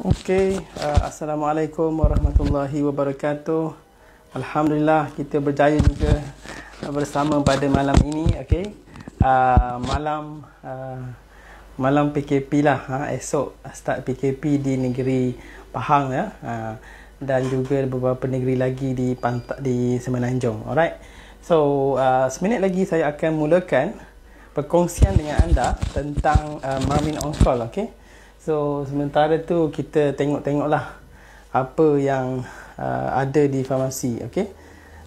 Assalamualaikum warahmatullahi wabarakatuh. Alhamdulillah kita berjaya juga bersama pada malam ini. Malam PKP lah. Esok start PKP di negeri Pahang ya. Dan juga beberapa negeri lagi di Semenanjung. Alright. So seminit lagi saya akan mulakan perkongsian dengan anda tentang Marmin on Call. So sementara tu kita tengoklah apa yang ada di farmasi.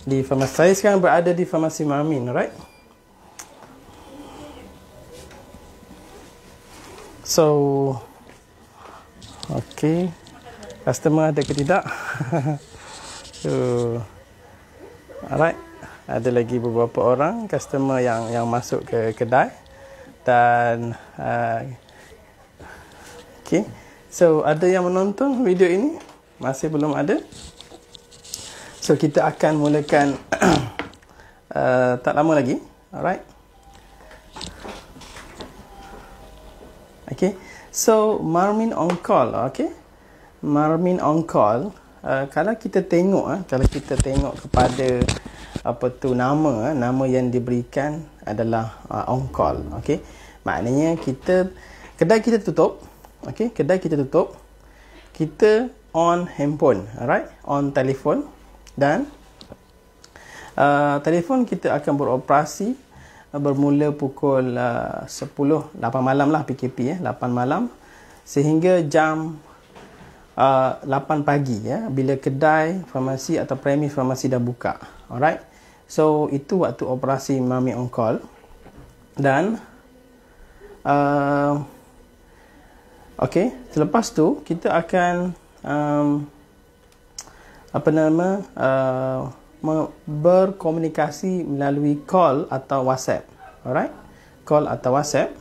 Di farmasi saya sekarang berada di farmasi Marmin, alright? So customer ada ke tidak? So alright, ada lagi beberapa orang customer yang masuk ke kedai dan so ada yang menonton video ini? Masih belum ada? So kita akan mulakan tak lama lagi. Alright. So Marmin on Call. Marmin on Call, kalau kita tengok kepada nama yang diberikan adalah on call. Maknanya kedai kita tutup. Kedai kita tutup, kita on handphone, alright, on telefon, dan telefon kita akan beroperasi bermula pukul 8 malam lah PKP 8 malam sehingga jam 8 pagi ya, bila kedai, farmasi atau premis farmasi dah buka. Alright, so itu waktu operasi Marmin on Call. Dan selepas tu kita akan berkomunikasi melalui call atau WhatsApp. Alright, call atau WhatsApp.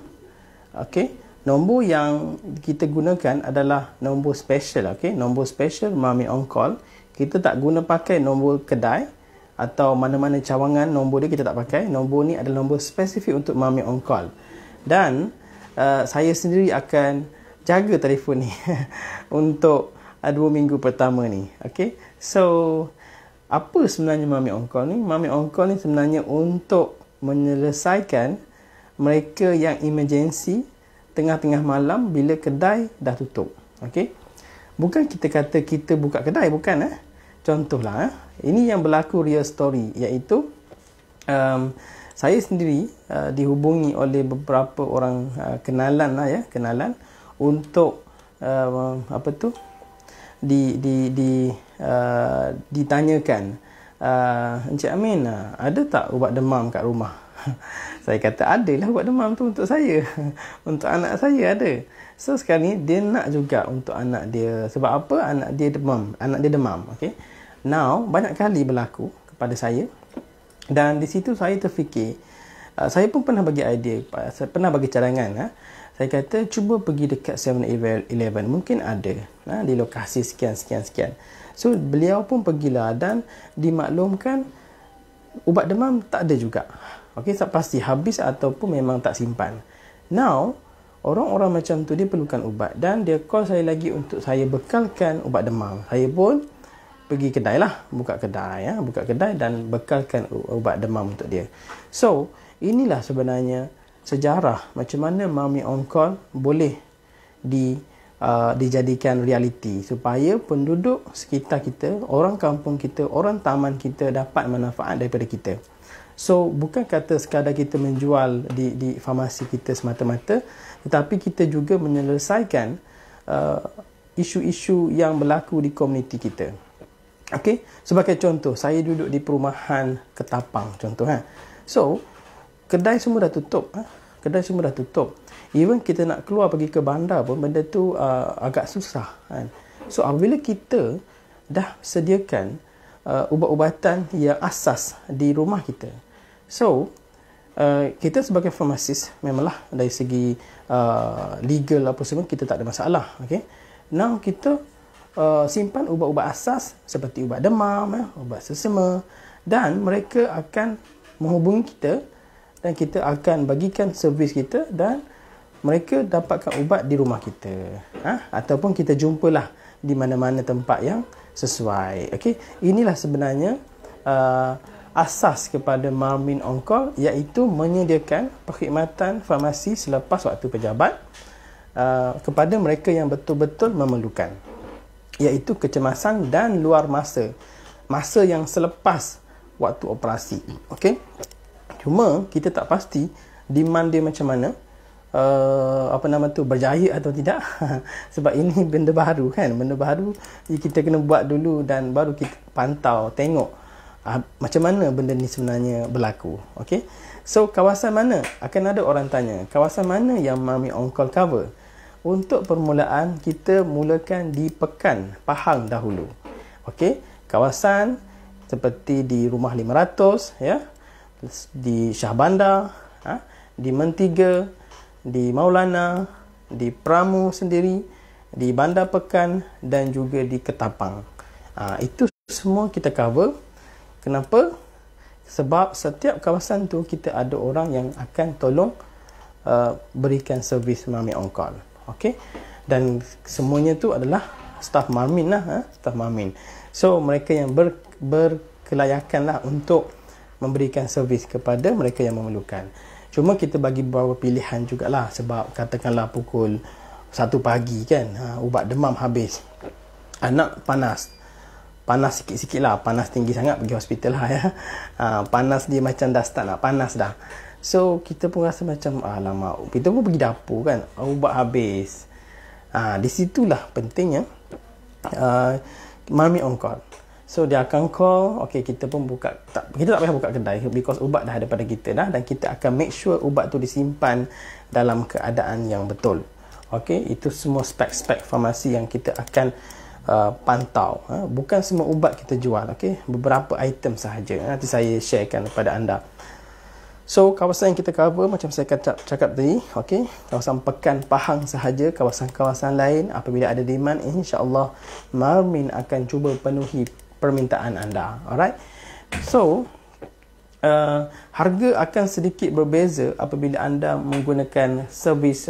Nombor yang kita gunakan adalah nombor special. Nombor special Marmin on Call. Kita tak guna pakai nombor kedai atau mana-mana cawangan nombor dia, kita tak pakai. Nombor ni adalah nombor spesifik untuk Marmin on Call. Dan saya sendiri akan jaga telefon ni untuk 2 minggu pertama ni. So apa sebenarnya Marmin on Call ni? Marmin on Call ni sebenarnya untuk menyelesaikan mereka yang emergency tengah-tengah malam bila kedai dah tutup. Bukan kita kata kita buka kedai, bukan. Contohlah, ini yang berlaku real story, iaitu saya sendiri dihubungi oleh beberapa orang kenalan untuk ditanyakan, Encik Amin, ada tak ubat demam kat rumah? Saya kata adalah ubat demam tu untuk saya. Untuk anak saya ada. So sekarang ni dia nak juga untuk anak dia. Sebab apa? Anak dia demam. Now banyak kali berlaku kepada saya, dan di situ saya terfikir, saya pun pernah bagi idea, pernah bagi cadangan. Saya kata cuba pergi dekat 7-Eleven, mungkin ada di lokasi sekian. So beliau pun pergilah dan dimaklumkan ubat demam tak ada juga. Pasti habis ataupun memang tak simpan. Now orang-orang macam tu dia perlukan ubat, dan dia call saya lagi untuk saya bekalkan ubat demam. Saya pun pergi kedai lah, buka kedai dan bekalkan ubat demam untuk dia. So inilah sebenarnya sejarah macam mana Marmin on Call boleh dijadikan realiti, supaya penduduk sekitar kita, orang kampung kita, orang taman kita dapat manfaat daripada kita. So bukan kata sekadar kita menjual di farmasi kita semata-mata, tetapi kita juga menyelesaikan isu-isu yang berlaku di komuniti kita. Sebagai contoh, saya duduk di perumahan Ketapang contoh. So kedai semua dah tutup. Even kita nak keluar pergi ke bandar pun benda tu agak susah. So apabila kita dah sediakan ubat-ubatan yang asas di rumah kita, so kita sebagai farmasis memanglah dari segi legal apa semua kita tak ada masalah. Now kita simpan ubat-ubat asas seperti ubat demam, ubat sesama, dan mereka akan menghubungi kita dan kita akan bagikan servis kita, dan mereka dapatkan ubat di rumah kita, ataupun kita jumpalah di mana-mana tempat yang sesuai. Okey, inilah sebenarnya asas kepada Marmin On Call, iaitu menyediakan perkhidmatan farmasi selepas waktu pejabat kepada mereka yang betul-betul memerlukan, iaitu kecemasan dan luar masa yang selepas waktu operasi. Okey, cuma kita tak pasti demand dia macam mana, berjaya atau tidak. Sebab ini benda baru kan, benda baru kita kena buat dulu dan baru kita pantau, tengok macam mana benda ni sebenarnya berlaku. Okey, so kawasan mana, akan ada orang tanya, kawasan mana yang Marmin On Call cover? Untuk permulaan, kita mulakan di Pekan, Pahang dahulu. Okey, kawasan seperti di Rumah 500, ya, di Shah Bandar, di Mentiga, di Maulana, di Pramu sendiri, di Bandar Pekan dan juga di Ketapang. Itu semua kita cover. Kenapa? Sebab setiap kawasan tu kita ada orang yang akan tolong berikan servis Marmin On Call. Okey, dan semuanya tu adalah staf Marmin lah, staf Marmin. So mereka yang berkelayakan lah untuk memberikan servis kepada mereka yang memerlukan. Cuma kita bagi beberapa pilihan jugalah, sebab katakanlah pukul 1 pagi kan, ubat demam habis, anak panas sikit-sikit lah, panas tinggi sangat, pergi hospital lah ya. Panas dia macam dah start nak panas dah. So kita pun rasa macam alamak, kita pun pergi dapur kan, ubat habis. Di situlah pentingnya Marmin On Call. So dia akan call, okay, kita pun kita tak payah buka kedai, because ubat dah ada pada kita dah, dan kita akan make sure ubat tu disimpan dalam keadaan yang betul. Okay, itu semua spek-spek farmasi yang kita akan pantau. Bukan semua ubat kita jual, okay? Beberapa item sahaja. Nanti saya sharekan kepada anda. So kawasan yang kita cover, macam saya cakap tadi, okay, kawasan Pekan, Pahang sahaja. Kawasan-kawasan lain, apabila ada demand, insya-Allah Marmin akan cuba penuhi permintaan anda. Alright, so harga akan sedikit berbeza apabila anda menggunakan servis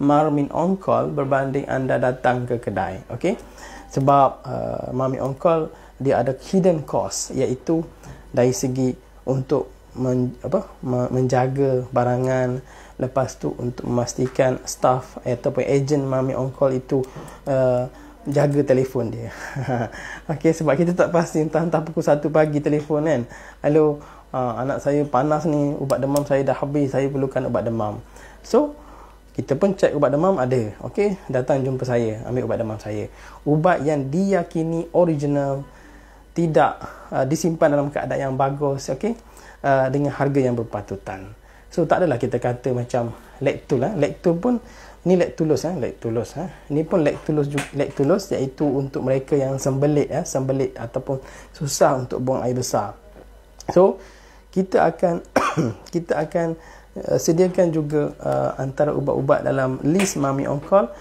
Marmin On Call berbanding anda datang ke kedai. Okay, sebab Marmin On Call dia ada hidden cost, iaitu dari segi untuk menjaga barangan, lepas tu untuk memastikan staff ataupun ejen Marmin On Call itu jaga telefon dia. Okay, sebab kita tak pasti entah pukul 1 pagi telefon kan, hello, anak saya panas ni, ubat demam saya dah habis, saya perlukan ubat demam. So kita pun cek ubat demam ada, okey, datang jumpa saya, ambil ubat demam saya. Ubat yang diyakini original, tidak disimpan dalam keadaan yang bagus, okey, dengan harga yang berpatutan. So tak adalah kita kata macam Lactul, Lactul pun ni Lactulose, Ini pun Lactulose iaitu untuk mereka yang sembelit ataupun susah untuk buang air besar. So kita akan sediakan juga antara ubat-ubat dalam list Marmin On Call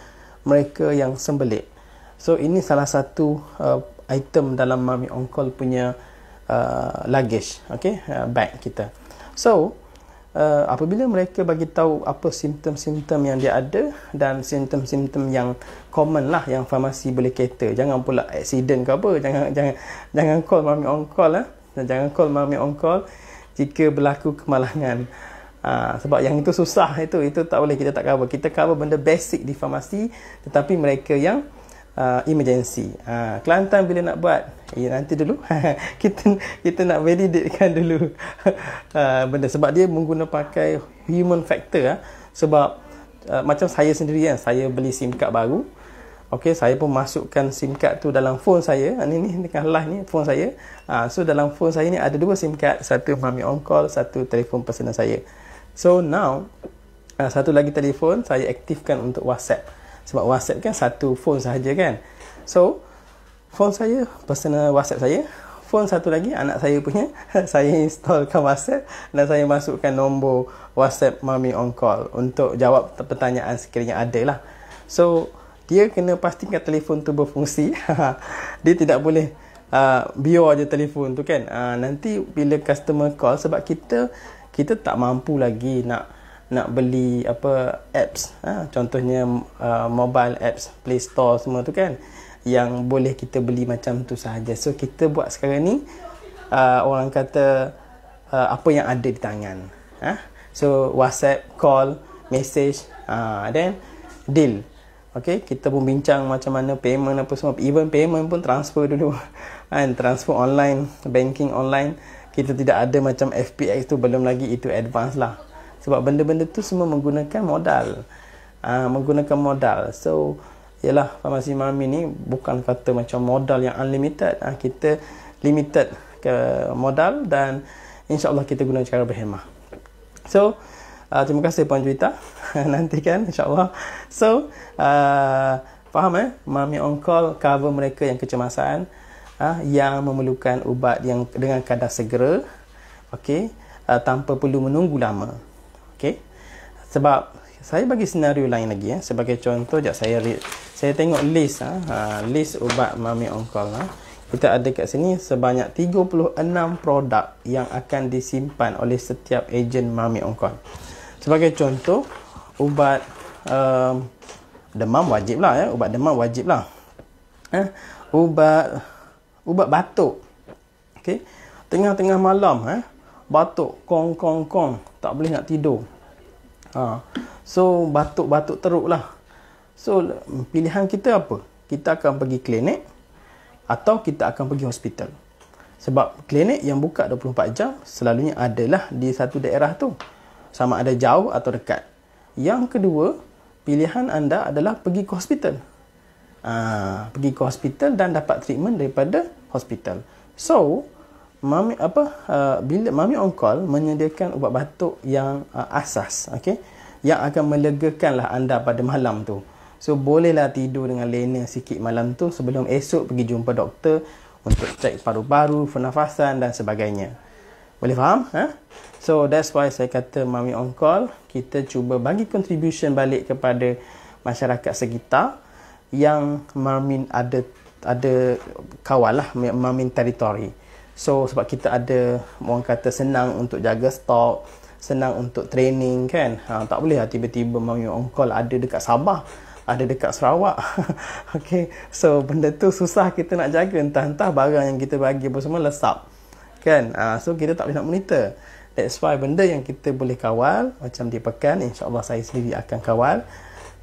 mereka yang sembelit. So ini salah satu item dalam Marmin On Call punya luggage, okay, bag kita. So apabila mereka bagi tahu apa simptom-simptom yang dia ada dan simptom-simptom yang common lah yang farmasi boleh cater. Jangan pula accident ke apa, jangan call Marmin On Call jangan call Marmin On Call jika berlaku kemalangan. Sebab yang itu susah, itu tak boleh, kita tak cover. Kita cover benda basic di farmasi, tetapi mereka yang emergency. Kelantan bila nak buat? Nanti dulu. kita nak validatekan dulu benda, sebab dia mengguna pakai human factor. Sebab macam saya sendiri kan, saya beli SIM card baru. Okey, saya pun masukkan SIM card tu dalam phone saya. Ni kan live ni phone saya. So dalam phone saya ni ada 2 SIM card, satu Marmin On Call, satu telefon personal saya. So now satu lagi telefon saya aktifkan untuk WhatsApp. Sebab WhatsApp kan satu phone sahaja kan. So phone saya personal WhatsApp saya, phone satu lagi anak saya punya saya installkan WhatsApp dan saya masukkan nombor WhatsApp Marmin On Call untuk jawab pertanyaan sekiranya ada lah. So dia kena pastikan telefon tu berfungsi. Dia tidak boleh biar je telefon tu kan. Nanti bila customer call, sebab kita tak mampu lagi nak nak beli apa apps, contohnya mobile apps, Play Store semua tu kan, yang boleh kita beli macam tu sahaja. So kita buat sekarang ni orang kata apa yang ada di tangan. So WhatsApp, call, message, then deal. Okay, kita pun bincang macam mana payment apa semua. Even payment pun transfer dulu. Transfer online, banking online. Kita tidak ada macam FPX tu, belum lagi itu advance lah. Sebab benda-benda tu semua menggunakan modal. So, yalah, farmasi Mami ni bukan kata macam modal yang unlimited. Kita limited ke modal dan insyaAllah kita guna cara berhemah. So, terima kasih Puan Juwita. Nantikan insyaAllah. So faham Mami on call cover mereka yang kecemasan, yang memerlukan ubat yang dengan kadar segera, okey, tanpa perlu menunggu lama. Okey, sebab saya bagi senario lain lagi sebagai contoh, saya tengok list list ubat Mami on call. Kita ada kat sini sebanyak 36 produk yang akan disimpan oleh setiap ejen Mami on call. Sebagai contoh, ubat demam wajib lah ubat demam wajib lah. Ubat batuk. Okey, tengah-tengah malam batuk kong tak boleh nak tidur. So batuk-batuk teruk lah. So pilihan kita apa? Kita akan pergi klinik atau kita akan pergi hospital. Sebab klinik yang buka 24 jam selalunya adalah di satu daerah tu, sama ada jauh atau dekat. Yang kedua, pilihan anda adalah pergi ke hospital. Pergi ke hospital dan dapat treatment daripada hospital. So, bila Mami on call menyediakan ubat batuk yang asas, okay, yang akan melegakanlah anda pada malam tu. So, bolehlah tidur dengan lena sikit malam tu sebelum esok pergi jumpa doktor untuk cek paru-paru, pernafasan dan sebagainya. Boleh faham? So that's why saya kata Mami on call, kita cuba bagi contribution balik kepada masyarakat sekitar yang Mami ada kawal lah, Mami territory. So sebab kita ada, orang kata, senang untuk jaga stok, senang untuk training kan. Tak boleh lah tiba-tiba Mami on call ada dekat Sabah, ada dekat Sarawak. Okay, so benda tu susah kita nak jaga, entah-entah barang yang kita bagi apa semua lesap kan. So kita tak boleh nak monitor. That's why benda yang kita boleh kawal macam di pekan, insyaAllah saya sendiri akan kawal.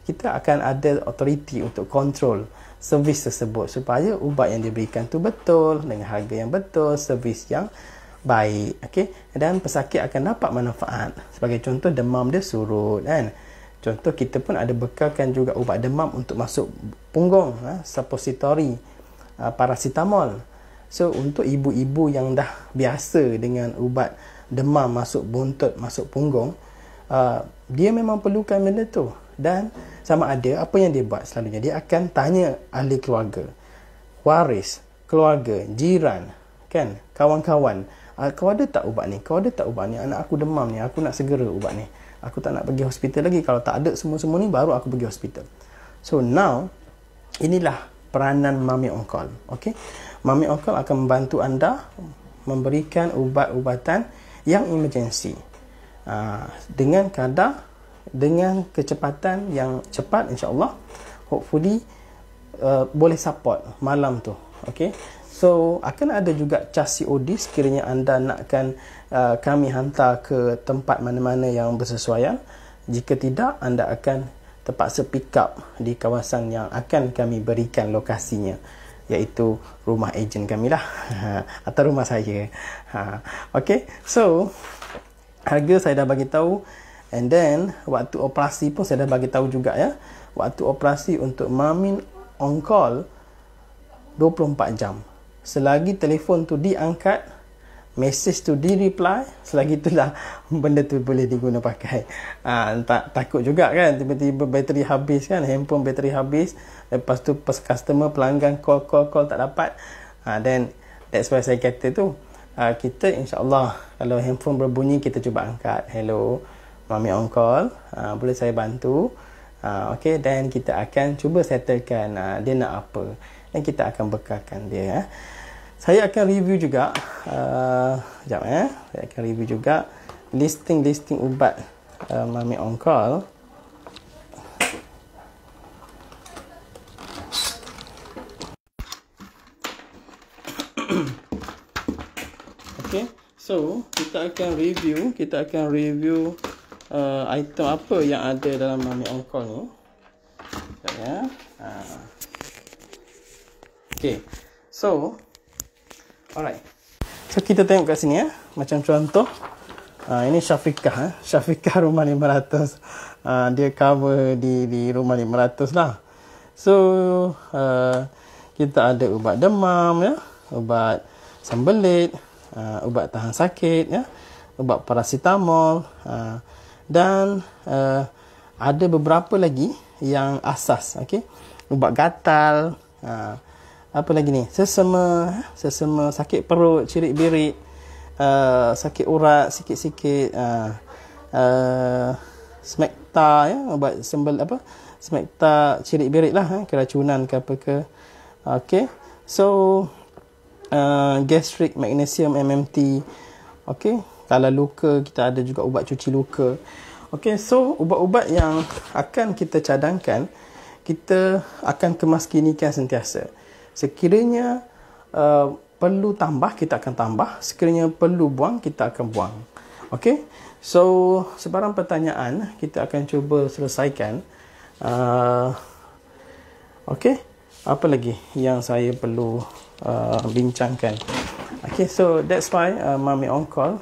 Kita akan ada authority untuk control servis tersebut supaya ubat yang diberikan tu betul, dengan harga yang betul, servis yang baik. Okay? Dan pesakit akan dapat manfaat. Sebagai contoh, demam dia surut kan. Contoh, kita pun ada bekalkan juga ubat demam untuk masuk punggung, suppository, paracetamol. So untuk ibu-ibu yang dah biasa dengan ubat demam masuk buntut, masuk punggung, dia memang perlukan benda tu. Dan sama ada apa yang dia buat, selalunya dia akan tanya ahli keluarga, waris, keluarga, jiran kan, kawan-kawan, kau ada tak ubat ni, kau ada tak ubat ni, anak aku demam ni, aku nak segera ubat ni, aku tak nak pergi hospital lagi. Kalau tak ada semua-semua ni, baru aku pergi hospital. So now, inilah peranan Mami on call. Okay? Mami on call akan membantu anda memberikan ubat-ubatan yang emergency, dengan kadar, dengan kecepatan yang cepat, insyaAllah. Hopefully boleh support malam tu. Okay? So akan ada juga cas COD sekiranya anda nakkan kami hantar ke tempat mana-mana yang bersesuaian. Jika tidak, anda akan terpaksa pick up di kawasan yang akan kami berikan lokasinya, iaitu rumah ejen kami lah atau rumah saya. Okay, so harga saya dah bagi tahu, and then waktu operasi pun saya dah bagi tahu juga ya. Waktu operasi untuk Mami on call 24 jam. Selagi telefon tu diangkat, message tu di-reply, selagi itulah benda tu boleh diguna pakai. Takut juga kan tiba-tiba bateri habis kan, handphone bateri habis, lepas tu customer, pelanggan call tak dapat. Then that's why saya kata tu, kita insyaAllah kalau handphone berbunyi, kita cuba angkat. Hello, Mami on call, boleh saya bantu? Okay, dan kita akan cuba settlekan dia nak apa, dan kita akan bekalkan dia. Saya akan review juga, sekejap saya akan review juga listing ubat Mami on call. Okay, so kita akan review item apa yang ada dalam Mami on call ni. Sekejap ya. Okay, so alright. So kita tengok kat sini ya. Macam contoh, ini Syafiqah. Syafiqah rumah 500. Dia cover di rumah 500 lah. So kita ada ubat demam ya, ubat sembelit, ubat tahan sakit ya, ubat paracetamol, dan ada beberapa lagi yang asas. Okey, ubat gatal, apa lagi ni, sesama sakit perut, cirit-birit, sakit urat sikit-sikit, smekta ya, ubat smekta cirit-birit lah, keracunan ke apa ke. Okey, so gastric magnesium MMT. Okey, kalau luka kita ada juga ubat cuci luka. Okey, so ubat-ubat yang akan kita cadangkan, kita akan kemaskinikan sentiasa. Sekiranya perlu tambah, kita akan tambah. Sekiranya perlu buang, kita akan buang. Okey, so sebarang pertanyaan kita akan cuba selesaikan. Okey, apa lagi yang saya perlu bincangkan? Okay, so that's why Mami on call,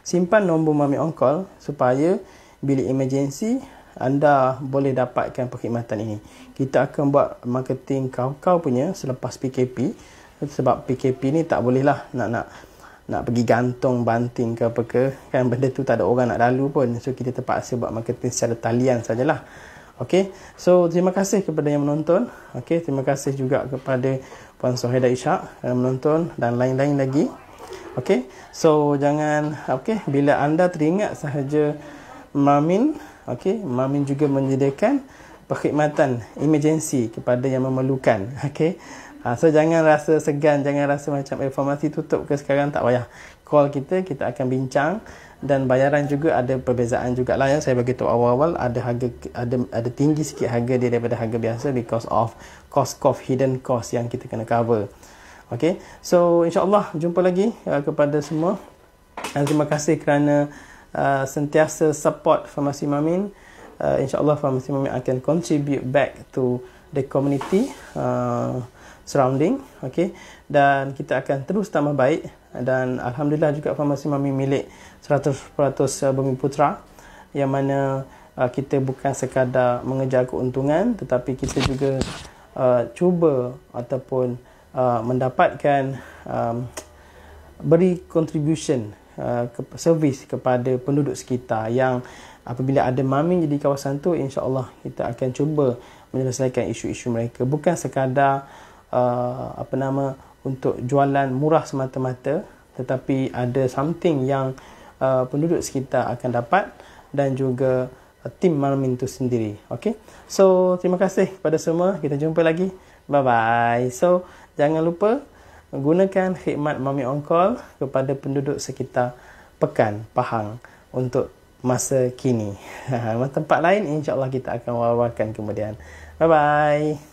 simpan nombor Mami on call supaya bila emergency anda boleh dapatkan perkhidmatan ini. Kita akan buat marketing kau punya selepas PKP, sebab PKP ni tak boleh lah nak pergi gantung banting ke apa ke, kan benda tu tak ada orang nak lalu pun. So kita terpaksa buat marketing secara talian sajalah. Okey, so terima kasih kepada yang menonton. Okey, terima kasih juga kepada Puan Sohaida Ishak yang menonton dan lain-lain lagi. Okey, so jangan, bila anda teringat sahaja Mamin, Mamin juga menyediakan perkhidmatan emergency kepada yang memerlukan. Okey, so jangan rasa segan, jangan rasa macam informasi tutup ke sekarang, tak payah. Call kita akan bincang. Dan bayaran juga ada perbezaan jugalah ya. Saya bagi tahu awal-awal ada harga, ada tinggi sikit harga dia daripada harga biasa because of cost hidden cost yang kita kena cover. Okey, so insya-Allah jumpa lagi kepada semua. Dan terima kasih kerana sentiasa support Farmasi Mamin. Insya-Allah Farmasi Mamin akan contribute back to the community surrounding. Okey, dan kita akan terus tambah baik. Dan alhamdulillah juga Farmasi Mamin milik 100% Bumiputra, yang mana kita bukan sekadar mengejar keuntungan, tetapi kita juga cuba ataupun mendapatkan beri contribution servis kepada penduduk sekitar, yang apabila ada Mamin di kawasan tu, insya-Allah kita akan cuba menyelesaikan isu-isu mereka, bukan sekadar untuk jualan murah semata-mata, tetapi ada something yang penduduk sekitar akan dapat, dan juga tim Mamin itu sendiri. Okey, so terima kasih kepada semua, kita jumpa lagi, bye bye. So jangan lupa gunakan khidmat Mami on call kepada penduduk sekitar Pekan, Pahang untuk masa kini. Tempat lain insya-Allah kita akan wawarkan kemudian. Bye bye.